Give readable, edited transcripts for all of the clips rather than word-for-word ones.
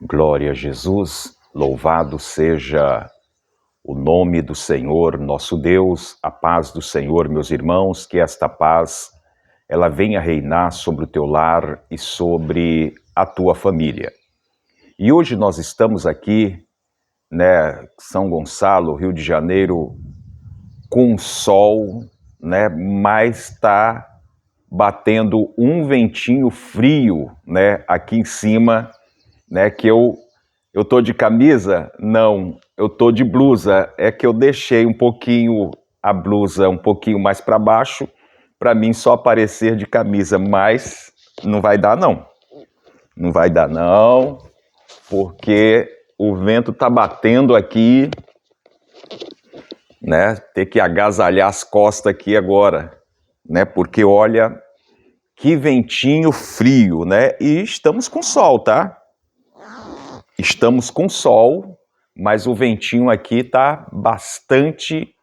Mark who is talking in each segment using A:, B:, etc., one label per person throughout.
A: Glória a Jesus, louvado seja o nome do Senhor, nosso Deus, a paz do Senhor, meus irmãos, que esta paz, ela venha reinar sobre o teu lar e sobre a tua família. E hoje nós estamos aqui, São Gonçalo, Rio de Janeiro, com sol, mas está batendo um ventinho frio, aqui em cima, que eu tô de camisa? Não, eu tô de blusa. É que eu deixei um pouquinho a blusa um pouquinho mais para baixo, para mim só aparecer de camisa, mas não vai dar não. Não vai dar não, porque o vento tá batendo aqui, Ter que agasalhar as costas aqui agora, Porque olha que ventinho frio, E estamos com sol, tá? Estamos com sol, mas o ventinho aqui está bastante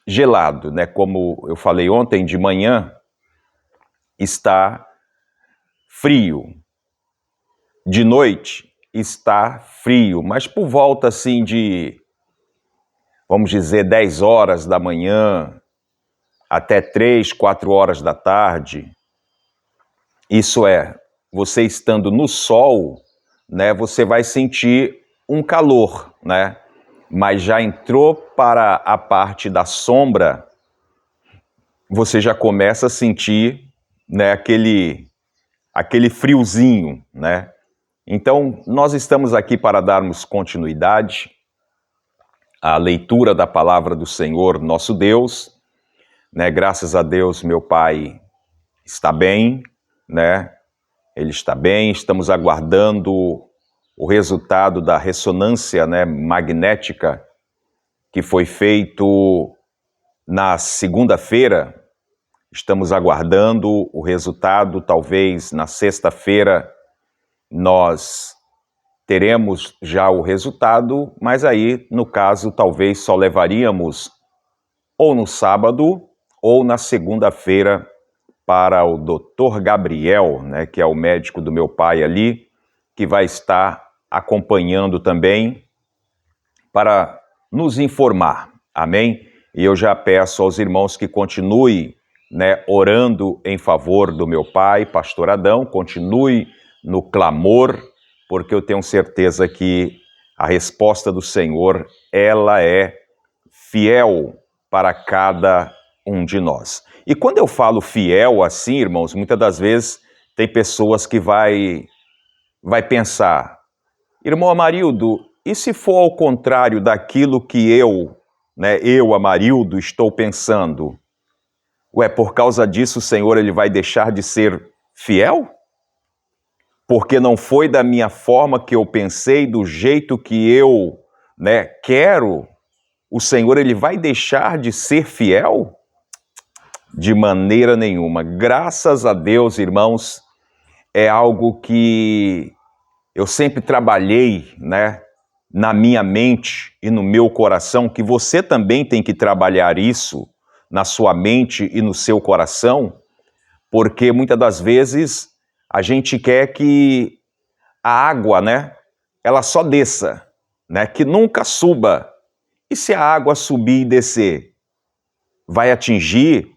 A: gelado, Como eu falei ontem de manhã, está frio. De noite está frio, mas por volta assim de, vamos dizer, 10 horas da manhã até 3, 4 horas da tarde, isso é, você estando no sol, você vai sentir um calor, Mas já entrou para a parte da sombra, você já começa a sentir, aquele friozinho, Então, nós estamos aqui para darmos continuidade à leitura da palavra do Senhor, nosso Deus, Graças a Deus, meu pai está bem, Ele está bem, estamos aguardando o resultado da ressonância, magnética que foi feito na segunda-feira. Estamos aguardando o resultado, talvez na sexta-feira nós teremos já o resultado, mas aí, no caso, talvez só levaríamos ou no sábado ou na segunda-feira para o Dr. Gabriel, que é o médico do meu pai ali, que vai estar acompanhando também para nos informar, amém? E eu já peço aos irmãos que continuem, orando em favor do meu pai, pastor Adão, continue no clamor, porque eu tenho certeza que a resposta do Senhor, ela é fiel para cada um de nós. E quando eu falo fiel assim, irmãos, muitas das vezes tem pessoas que vai pensar, irmão Amarildo, e se for ao contrário daquilo que eu, Amarildo, estou pensando? Por causa disso o Senhor ele vai deixar de ser fiel? Porque não foi da minha forma que eu pensei, do jeito que eu, quero, o Senhor ele vai deixar de ser fiel? De maneira nenhuma. Graças a Deus, irmãos, é algo que eu sempre trabalhei, na minha mente e no meu coração, que você também tem que trabalhar isso na sua mente e no seu coração, porque muitas das vezes a gente quer que a água, ela só desça, que nunca suba. E se a água subir e descer, vai atingir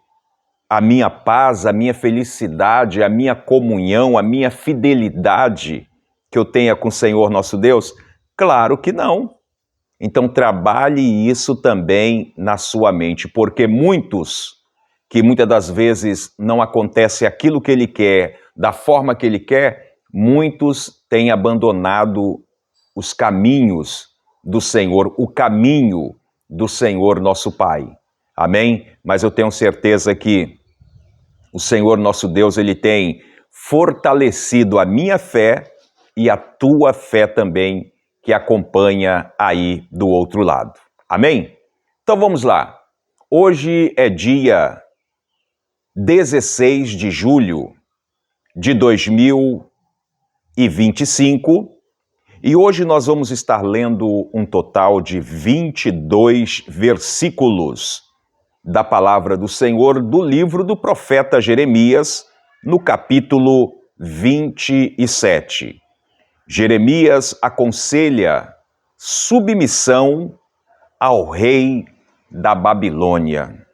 A: a minha paz, a minha felicidade, a minha comunhão, a minha fidelidade que eu tenha com o Senhor nosso Deus? Claro que não. Então trabalhe isso também na sua mente, porque muitos, que muitas das vezes não acontece aquilo que ele quer, da forma que ele quer, muitos têm abandonado os caminhos do Senhor, o caminho do Senhor nosso Pai. Amém? Mas eu tenho certeza que o Senhor nosso Deus, ele tem fortalecido a minha fé e a tua fé também, que acompanha aí do outro lado. Amém? Então vamos lá. Hoje é dia 16 de julho de 2025 e hoje nós vamos estar lendo um total de 22 versículos da palavra do Senhor do livro do profeta Jeremias, no capítulo 27. Jeremias aconselha submissão ao rei da Babilônia.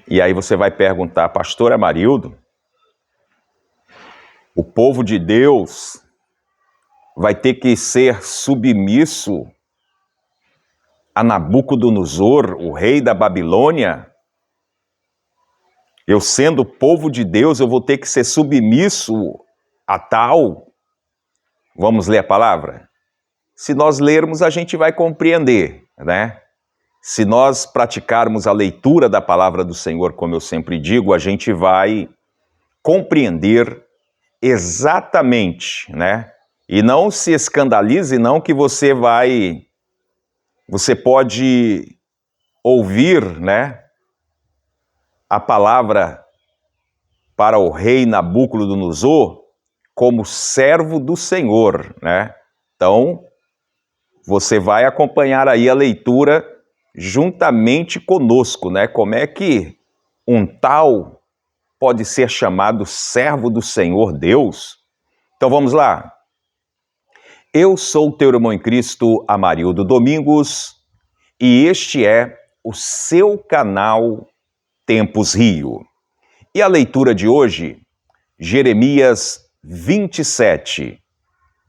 A: E aí você vai perguntar, pastor Amarildo, o povo de Deus vai ter que ser submisso a Nabucodonosor, o rei da Babilônia? Eu sendo povo de Deus, eu vou ter que ser submisso a tal? Vamos ler a palavra? Se nós lermos, a gente vai compreender, né? Se nós praticarmos a leitura da palavra do Senhor, como eu sempre digo, a gente vai compreender exatamente, né? E não se escandalize, não, que você pode ouvir, né, a palavra para o rei Nabucodonosor como servo do Senhor, né? Então, você vai acompanhar aí a leitura juntamente conosco, né? Como é que um tal pode ser chamado servo do Senhor Deus? Então vamos lá. Eu sou o teu irmão em Cristo, Amarildo Domingos, e este é o seu canal Tempos Rio. E a leitura de hoje, Jeremias 27,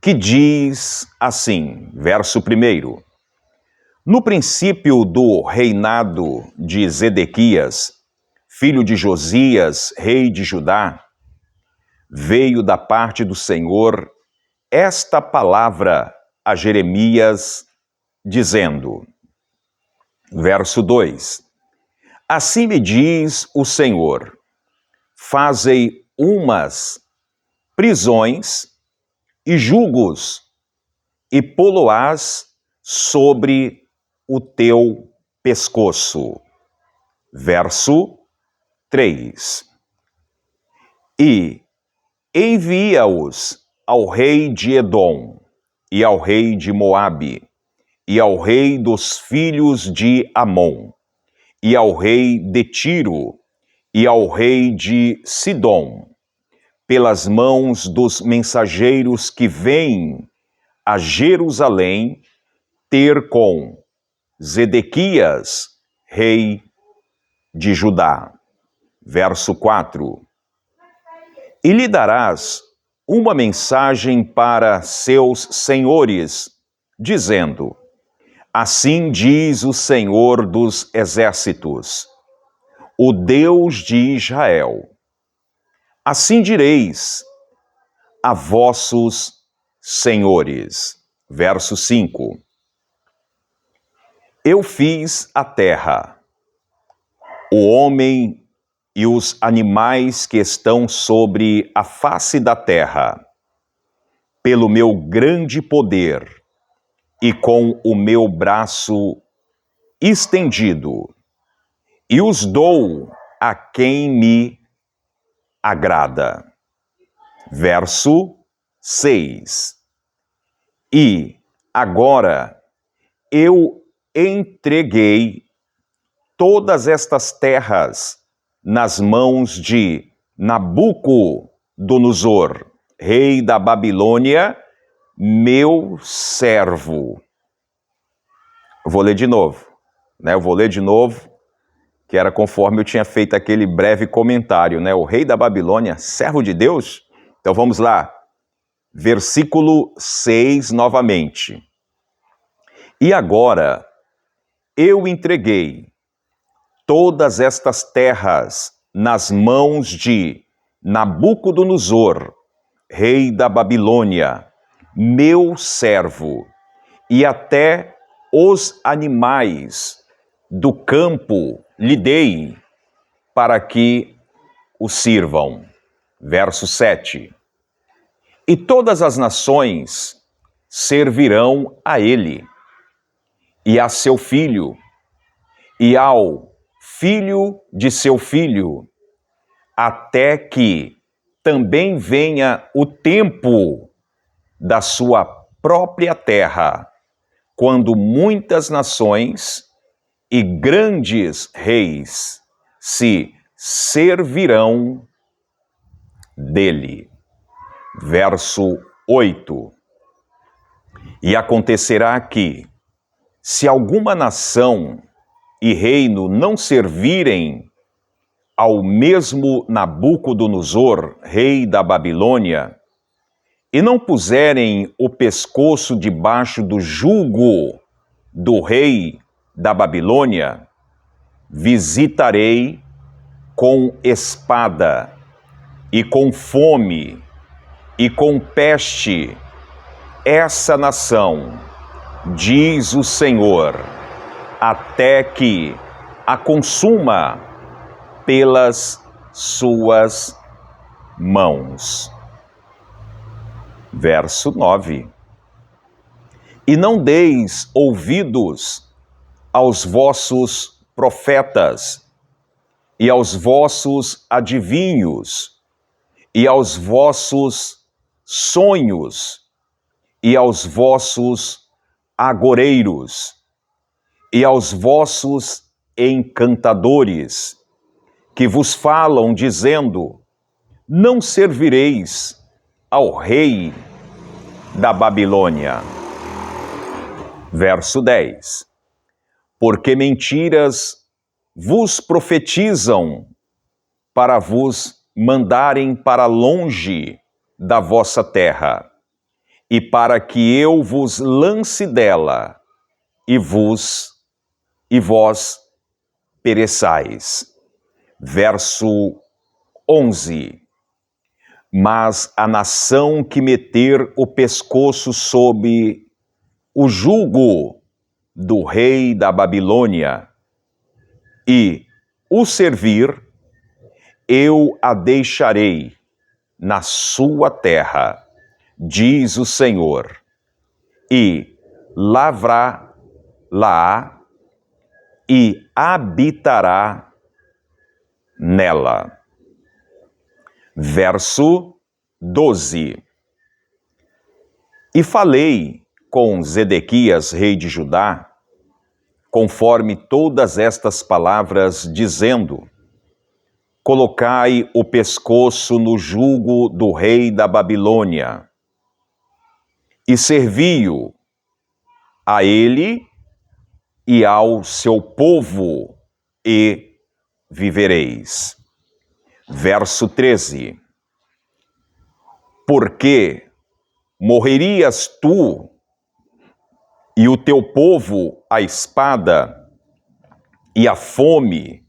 A: que diz assim, verso 1: No princípio do reinado de Zedequias, filho de Josias, rei de Judá, veio da parte do Senhor esta palavra a Jeremias, dizendo, verso 2: Assim me diz o Senhor, fazei umas prisões e julgos, e pô-lo-ás sobre o teu pescoço. Verso 3: E envia-os ao rei de Edom, e ao rei de Moabe, e ao rei dos filhos de Amon, e ao rei de Tiro, e ao rei de Sidom, pelas mãos dos mensageiros que vêm a Jerusalém ter com Zedequias, rei de Judá. Verso 4: E lhe darás uma mensagem para seus senhores, dizendo, assim diz o Senhor dos exércitos, o Deus de Israel. Assim direis a vossos senhores. Verso 5: Eu fiz a terra, o homem e os animais que estão sobre a face da terra, pelo meu grande poder e com o meu braço estendido, e os dou a quem me agrada. Verso 6: E agora eu entreguei todas estas terras nas mãos de Nabucodonosor, rei da Babilônia, meu servo. Eu vou ler de novo, né? Que era conforme eu tinha feito aquele breve comentário, né? O rei da Babilônia, servo de Deus? Então vamos lá. Versículo 6 novamente. E agora eu entreguei todas estas terras nas mãos de Nabucodonosor, rei da Babilônia, meu servo, e até os animais do campo lhe dei para que o sirvam. Verso 7. E todas as nações servirão a ele, e a seu filho, e ao filho de seu filho, até que também venha o tempo da sua própria terra, quando muitas nações e grandes reis se servirão dele. Verso 8. E acontecerá que, se alguma nação e reino não servirem ao mesmo Nabucodonosor, rei da Babilônia, e não puserem o pescoço debaixo do jugo do rei da Babilônia, visitarei com espada, e com fome, e com peste essa nação, diz o Senhor, até que a consuma pelas suas mãos. Verso 9. E não deis ouvidos aos vossos profetas, e aos vossos adivinhos, e aos vossos sonhos, e aos vossos agoreiros, e aos vossos encantadores, que vos falam, dizendo: não servireis ao rei da Babilônia. Verso 10. Porque mentiras vos profetizam para vos mandarem para longe da vossa terra, e para que eu vos lance dela, e vós pereçais. Verso 11. Mas a nação que meter o pescoço sob o jugo do rei da Babilônia e o servir, eu a deixarei na sua terra, diz o Senhor, e lavrá-la e habitará nela. Verso 12. E falei com Zedequias, rei de Judá, conforme todas estas palavras, dizendo: colocai o pescoço no jugo do rei da Babilônia, e servi-o a ele e ao seu povo, e vivereis. Verso 13. Porque morrerias tu e o teu povo a espada e a fome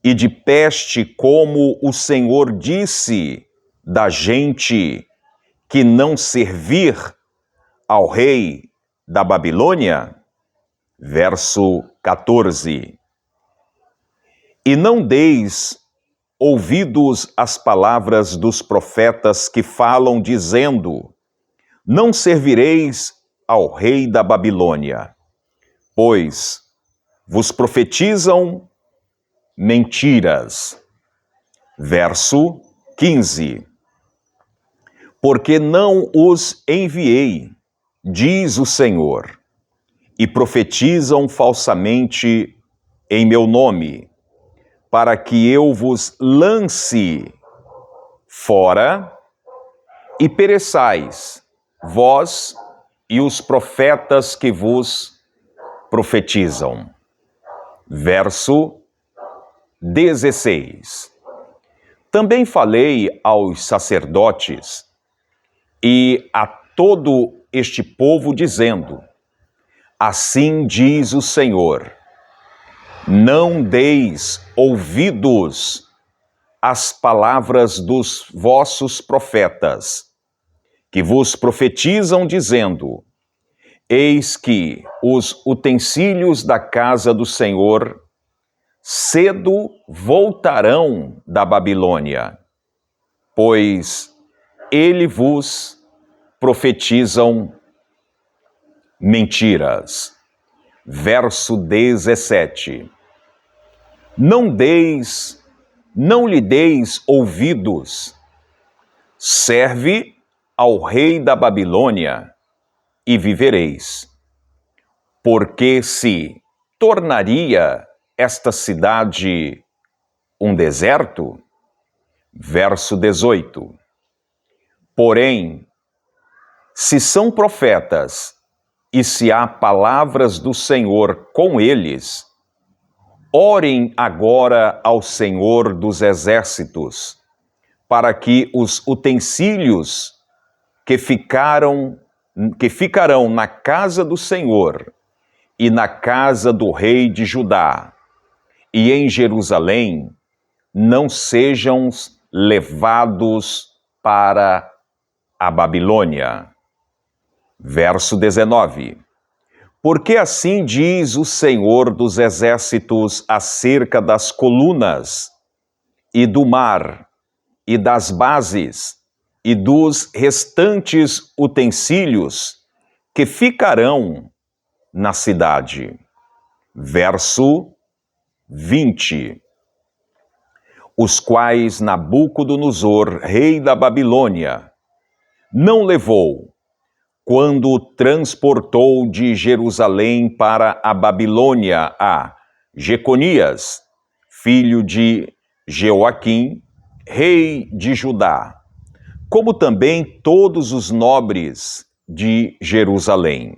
A: e de peste, como o Senhor disse da gente que não servir ao rei da Babilônia? Verso 14. E não deis ouvidos às palavras dos profetas que falam, dizendo: não servireis ao rei da Babilônia, pois vos profetizam mentiras. Verso 15. Porque não os enviei, diz o Senhor, e profetizam falsamente em meu nome, para que eu vos lance fora e pereçais, vós e os profetas que vos profetizam. Verso 16. Também falei aos sacerdotes e a todo este povo, dizendo: assim diz o Senhor, não deis ouvidos às palavras dos vossos profetas, que vos profetizam, dizendo: eis que os utensílios da casa do Senhor cedo voltarão da Babilônia, pois ele vos profetizam mentiras. Verso 17. Não lhe deis ouvidos, serve ao rei da Babilônia e vivereis. Porque se tornaria esta cidade um deserto? Verso 18. Porém, se são profetas e se há palavras do Senhor com eles, orem agora ao Senhor dos Exércitos, para que os utensílios que ficarão na casa do Senhor e na casa do rei de Judá e em Jerusalém não sejam levados para a Babilônia. Verso 19. Porque assim diz o Senhor dos Exércitos acerca das colunas e do mar e das bases e dos restantes utensílios que ficarão na cidade. Verso 20. Os quais Nabucodonosor, rei da Babilônia, não levou quando transportou de Jerusalém para a Babilônia a Jeconias, filho de Jeoaquim, rei de Judá, como também todos os nobres de Jerusalém.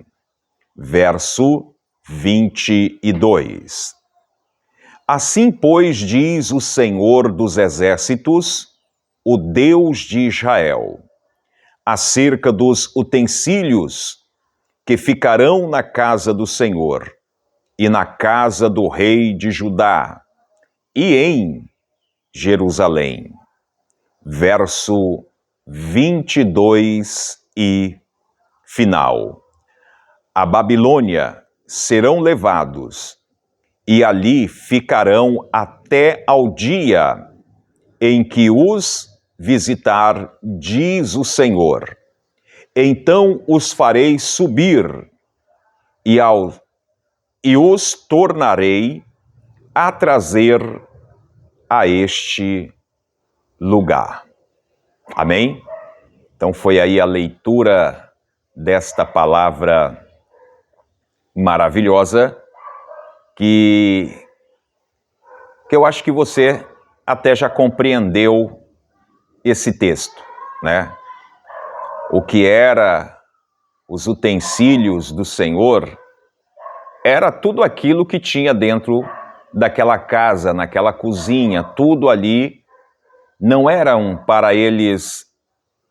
A: Verso 22. Assim, pois, diz o Senhor dos Exércitos, o Deus de Israel, acerca dos utensílios que ficarão na casa do Senhor e na casa do rei de Judá e em Jerusalém. Verso 22 e final. A Babilônia serão levados e ali ficarão até ao dia em que os visitar, diz o Senhor. Então os farei subir e os tornarei a trazer a este lugar. Amém? Então foi aí a leitura desta palavra maravilhosa que eu acho que você até já compreendeu esse texto, né? O que era os utensílios do Senhor era tudo aquilo que tinha dentro daquela casa, naquela cozinha, tudo ali não eram para eles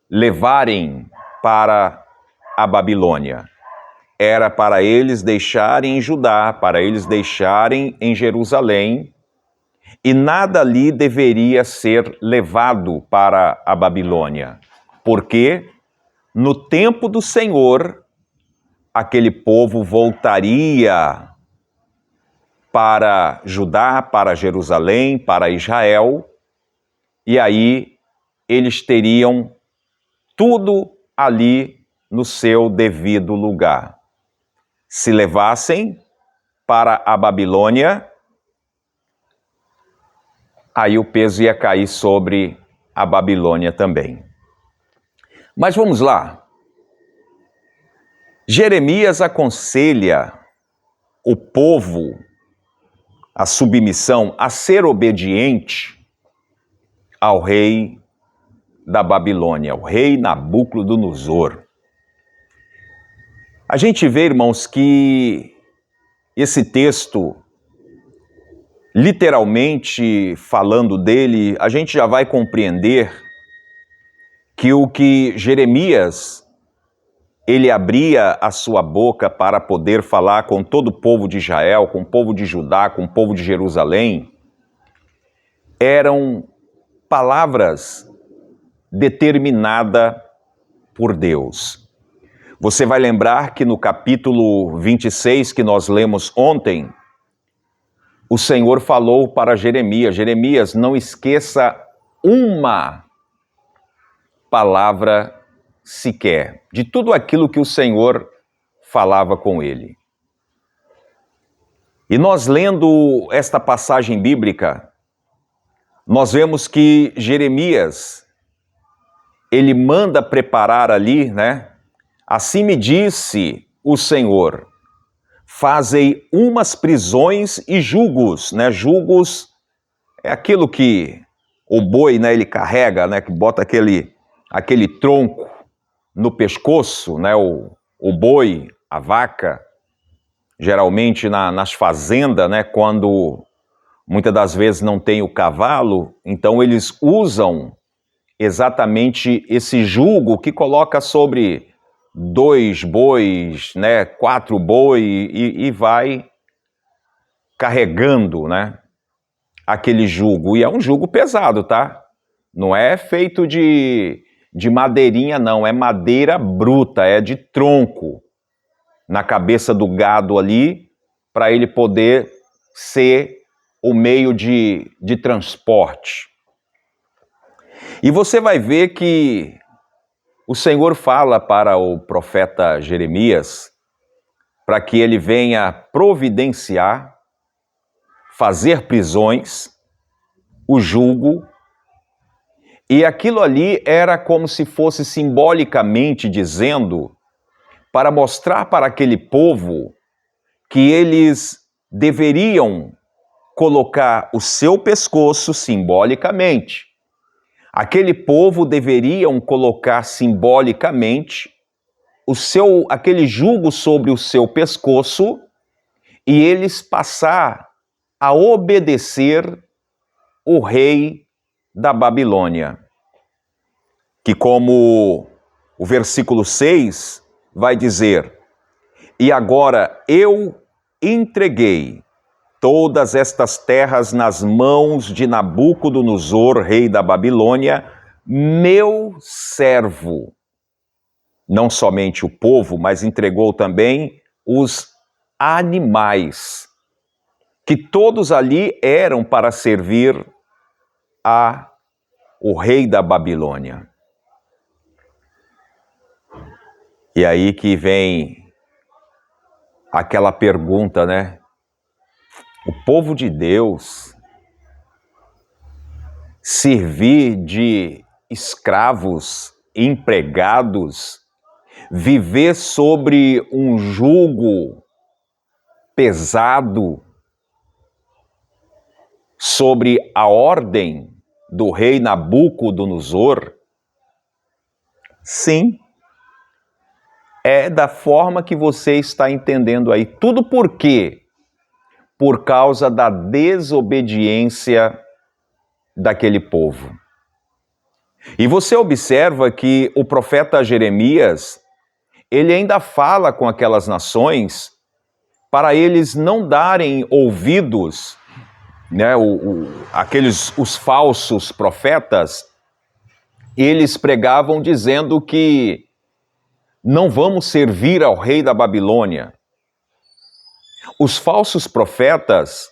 A: levarem para a Babilônia. Era para eles deixarem em Judá, para eles deixarem em Jerusalém, e nada ali deveria ser levado para a Babilônia, porque no tempo do Senhor, aquele povo voltaria para Judá, para Jerusalém, para Israel, e aí eles teriam tudo ali no seu devido lugar. Se levassem para a Babilônia, aí o peso ia cair sobre a Babilônia também. Mas vamos lá. Jeremias aconselha o povo a submissão, a ser obediente ao rei da Babilônia, o rei Nabucodonosor. A gente vê, irmãos, que esse texto, literalmente falando dele, a gente já vai compreender que o que Jeremias, ele abria a sua boca para poder falar com todo o povo de Israel, com o povo de Judá, com o povo de Jerusalém, eram palavras determinadas por Deus. Você vai lembrar que no capítulo 26 que nós lemos ontem, o Senhor falou para Jeremias: Jeremias, não esqueça uma palavra sequer de tudo aquilo que o Senhor falava com ele. E nós lendo esta passagem bíblica, nós vemos que Jeremias, ele manda preparar ali, né? Assim me disse o Senhor, fazei umas prisões e jugos, né? Jugos é aquilo que o boi, né, ele carrega, né, que bota aquele tronco no pescoço, né? O boi, a vaca, geralmente nas fazendas, né? Quando muitas das vezes não tem o cavalo, então eles usam exatamente esse jugo que coloca sobre 2 bois, né? 4 boi e vai carregando, né? Aquele jugo. E é um jugo pesado, tá? Não é feito de madeirinha, não. É madeira bruta, é de tronco na cabeça do gado ali, para ele poder ser o meio de transporte. E você vai ver que o Senhor fala para o profeta Jeremias para que ele venha providenciar, fazer prisões, o jugo, e aquilo ali era como se fosse simbolicamente dizendo, para mostrar para aquele povo que eles deveriam colocar o seu pescoço simbolicamente. Aquele povo deveriam colocar simbolicamente aquele jugo sobre o seu pescoço e eles passar a obedecer o rei da Babilônia. Que, como o versículo 6 vai dizer: e agora eu entreguei todas estas terras nas mãos de Nabucodonosor, rei da Babilônia, meu servo. Não somente o povo, mas entregou também os animais, que todos ali eram para servir o rei da Babilônia. E aí que vem aquela pergunta, né? O povo de Deus servir de escravos, empregados, viver sobre um jugo pesado, sobre a ordem do rei Nabucodonosor? Sim, é da forma que você está entendendo aí. Tudo por quê? Por causa da desobediência daquele povo. E você observa que o profeta Jeremias, ele ainda fala com aquelas nações para eles não darem ouvidos, né, os falsos profetas, eles pregavam dizendo que não vamos servir ao rei da Babilônia. Os falsos profetas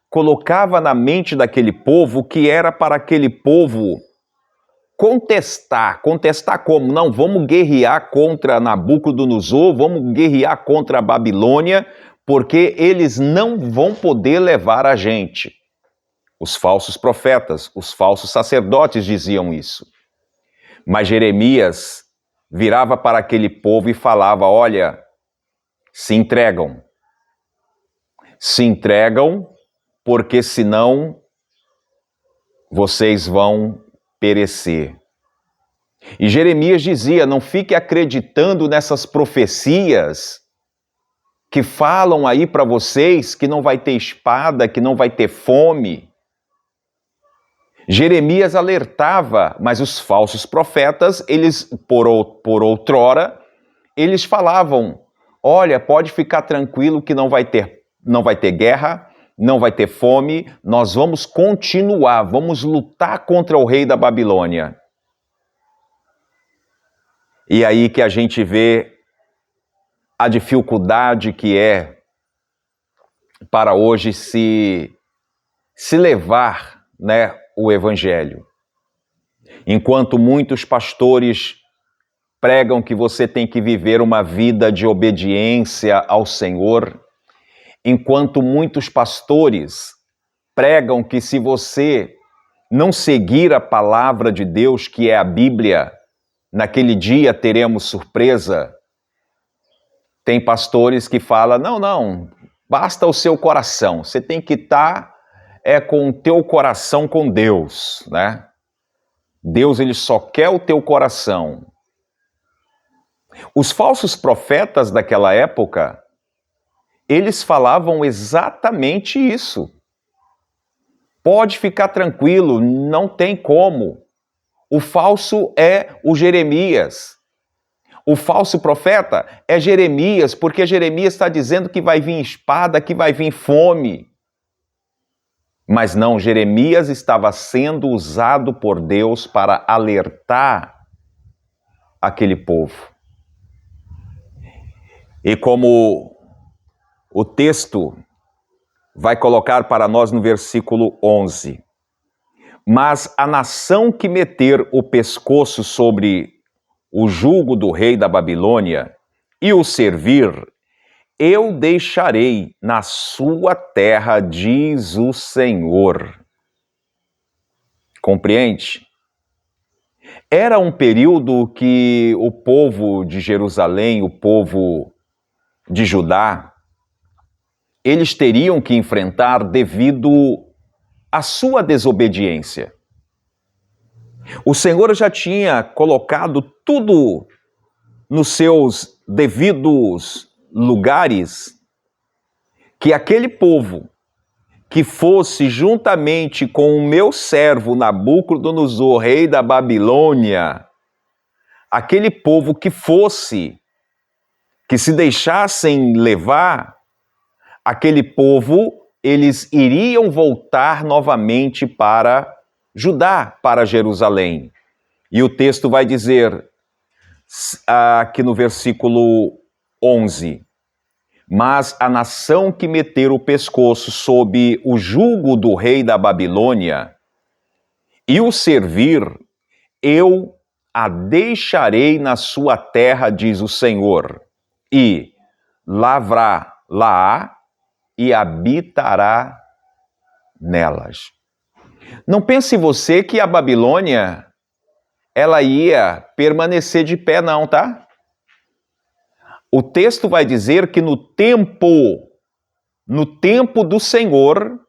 A: colocavam na mente daquele povo que era para aquele povo contestar como? Não, vamos guerrear contra Nabucodonosor, vamos guerrear contra a Babilônia, porque eles não vão poder levar a gente. Os falsos profetas, os falsos sacerdotes diziam isso. Mas Jeremias virava para aquele povo e falava: olha, se entregam, porque senão vocês vão perecer. E Jeremias dizia: não fique acreditando nessas profecias que falam aí para vocês que não vai ter espada, que não vai ter fome. Jeremias alertava, mas os falsos profetas, eles, por outrora, eles falavam: olha, pode ficar tranquilo que não vai ter guerra, não vai ter fome, nós vamos continuar, vamos lutar contra o rei da Babilônia. E aí que a gente vê a dificuldade que é para hoje se levar, né, o evangelho. Enquanto muitos pastores pregam que você tem que viver uma vida de obediência ao Senhor, enquanto muitos pastores pregam que se você não seguir a palavra de Deus, que é a Bíblia, naquele dia teremos surpresa. Tem pastores que falam: não, basta o seu coração, você tem que estar com o teu coração com Deus, né? Deus, ele só quer o teu coração. Os falsos profetas daquela época, eles falavam exatamente isso. Pode ficar tranquilo, não tem como. O falso é o Jeremias. O falso profeta é Jeremias, porque Jeremias está dizendo que vai vir espada, que vai vir fome. Mas não, Jeremias estava sendo usado por Deus para alertar aquele povo. E como o texto vai colocar para nós no versículo 11: mas a nação que meter o pescoço sobre o jugo do rei da Babilônia e o servir, eu deixarei na sua terra, diz o Senhor. Compreende? Era um período que o povo de Jerusalém, o povo de Judá, eles teriam que enfrentar devido à sua desobediência. O Senhor já tinha colocado tudo nos seus devidos lugares, que aquele povo que fosse juntamente com o meu servo Nabucodonosor, rei da Babilônia, aquele povo que se deixassem levar, aquele povo, eles iriam voltar novamente para Judá, para Jerusalém. E o texto vai dizer, aqui no versículo 11, mas a nação que meter o pescoço sob o jugo do rei da Babilônia e o servir, eu a deixarei na sua terra, diz o Senhor, e lavrá-la e habitará nelas. Não pense você que a Babilônia, ela ia permanecer de pé, não, tá? O texto vai dizer que no tempo do Senhor,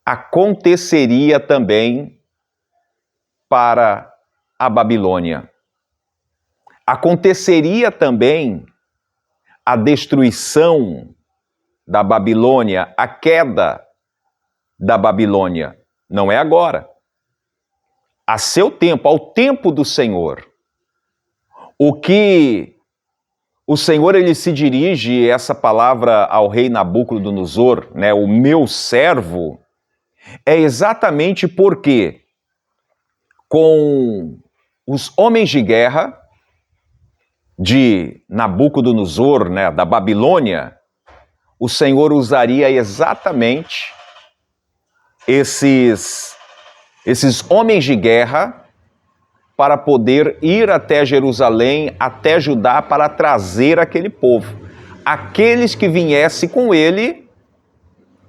A: aconteceria também para a Babilônia. Aconteceria também a destruição da Babilônia, a queda da Babilônia. Não é agora. A seu tempo, ao tempo do Senhor. O que o Senhor, ele se dirige, essa palavra ao rei Nabucodonosor, né, o meu servo, é exatamente porque com os homens de guerra de Nabucodonosor, né, da Babilônia, o Senhor usaria exatamente esses homens de guerra para poder ir até Jerusalém, até Judá, para trazer aquele povo. Aqueles que viessem com ele,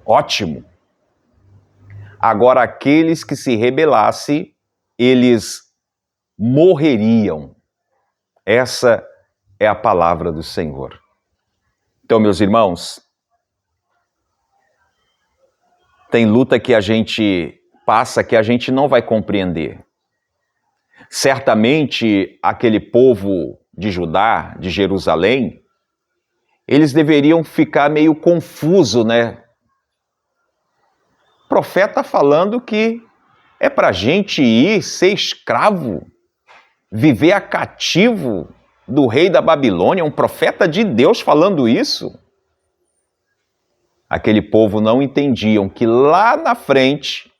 A: ótimo. Agora, aqueles que se rebelassem, eles morreriam. Essa é a palavra do Senhor. Então, meus irmãos, tem luta que a gente passa que a gente não vai compreender. Certamente, aquele povo de Judá, de Jerusalém, eles deveriam ficar meio confuso, né? O profeta está falando que é para a gente ir ser escravo, viver a cativo do rei da Babilônia, um profeta de Deus falando isso? Aquele povo não entendiam que lá na frente,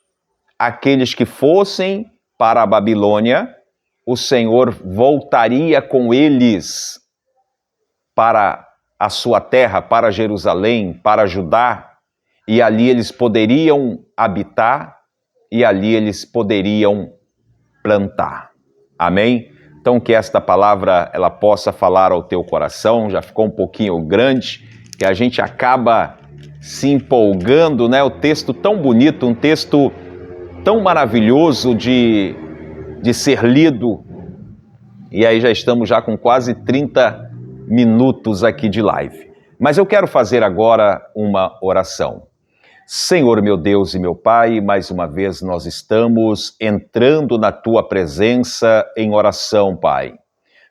A: aqueles que fossem para a Babilônia, o Senhor voltaria com eles para a sua terra, para Jerusalém, para Judá, e ali eles poderiam habitar, e ali eles poderiam plantar. Amém? Então que esta palavra ela possa falar ao teu coração. Já ficou um pouquinho grande, que a gente acaba se empolgando, né? O texto tão bonito, um texto tão maravilhoso de ser lido, e aí já estamos já com quase 30 minutos aqui de live. Mas eu quero fazer agora uma oração. Senhor, meu Deus e meu Pai, mais uma vez nós estamos entrando na Tua presença em oração, Pai.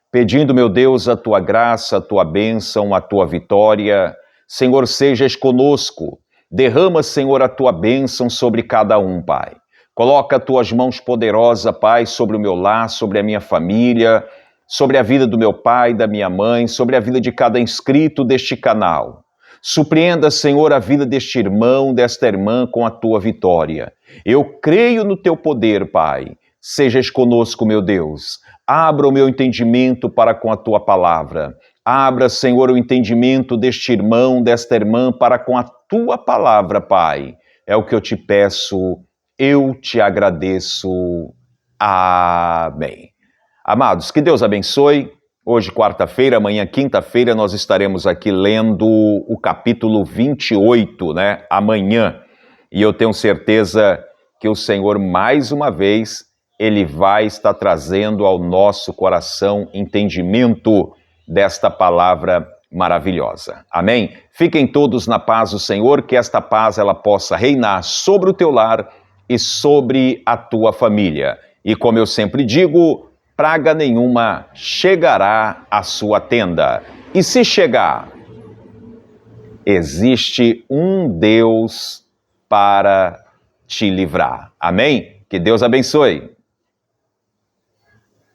A: Pedindo, meu Deus, a Tua graça, a Tua bênção, a Tua vitória. Senhor, sejas conosco. Derrama, Senhor, a Tua bênção sobre cada um, Pai. Coloca as Tuas mãos poderosas, Pai, sobre o meu lar, sobre a minha família, sobre a vida do meu pai, da minha mãe, sobre a vida de cada inscrito deste canal. Surpreenda, Senhor, a vida deste irmão, desta irmã com a Tua vitória. Eu creio no Teu poder, Pai. Sejas conosco, meu Deus. Abra o meu entendimento para com a Tua palavra. Abra, Senhor, o entendimento deste irmão, desta irmã para com a Tua palavra, Pai. É o que eu te peço, eu te agradeço. Amém. Amados, que Deus abençoe. Hoje, quarta-feira, amanhã, quinta-feira, nós estaremos aqui lendo o capítulo 28, né? Amanhã. E eu tenho certeza que o Senhor, mais uma vez, Ele vai estar trazendo ao nosso coração entendimento desta palavra maravilhosa. Amém? Fiquem todos na paz do Senhor, que esta paz ela possa reinar sobre o teu lar e sobre a tua família. E como eu sempre digo, praga nenhuma chegará à sua tenda. E se chegar, existe um Deus para te livrar. Amém? Que Deus abençoe.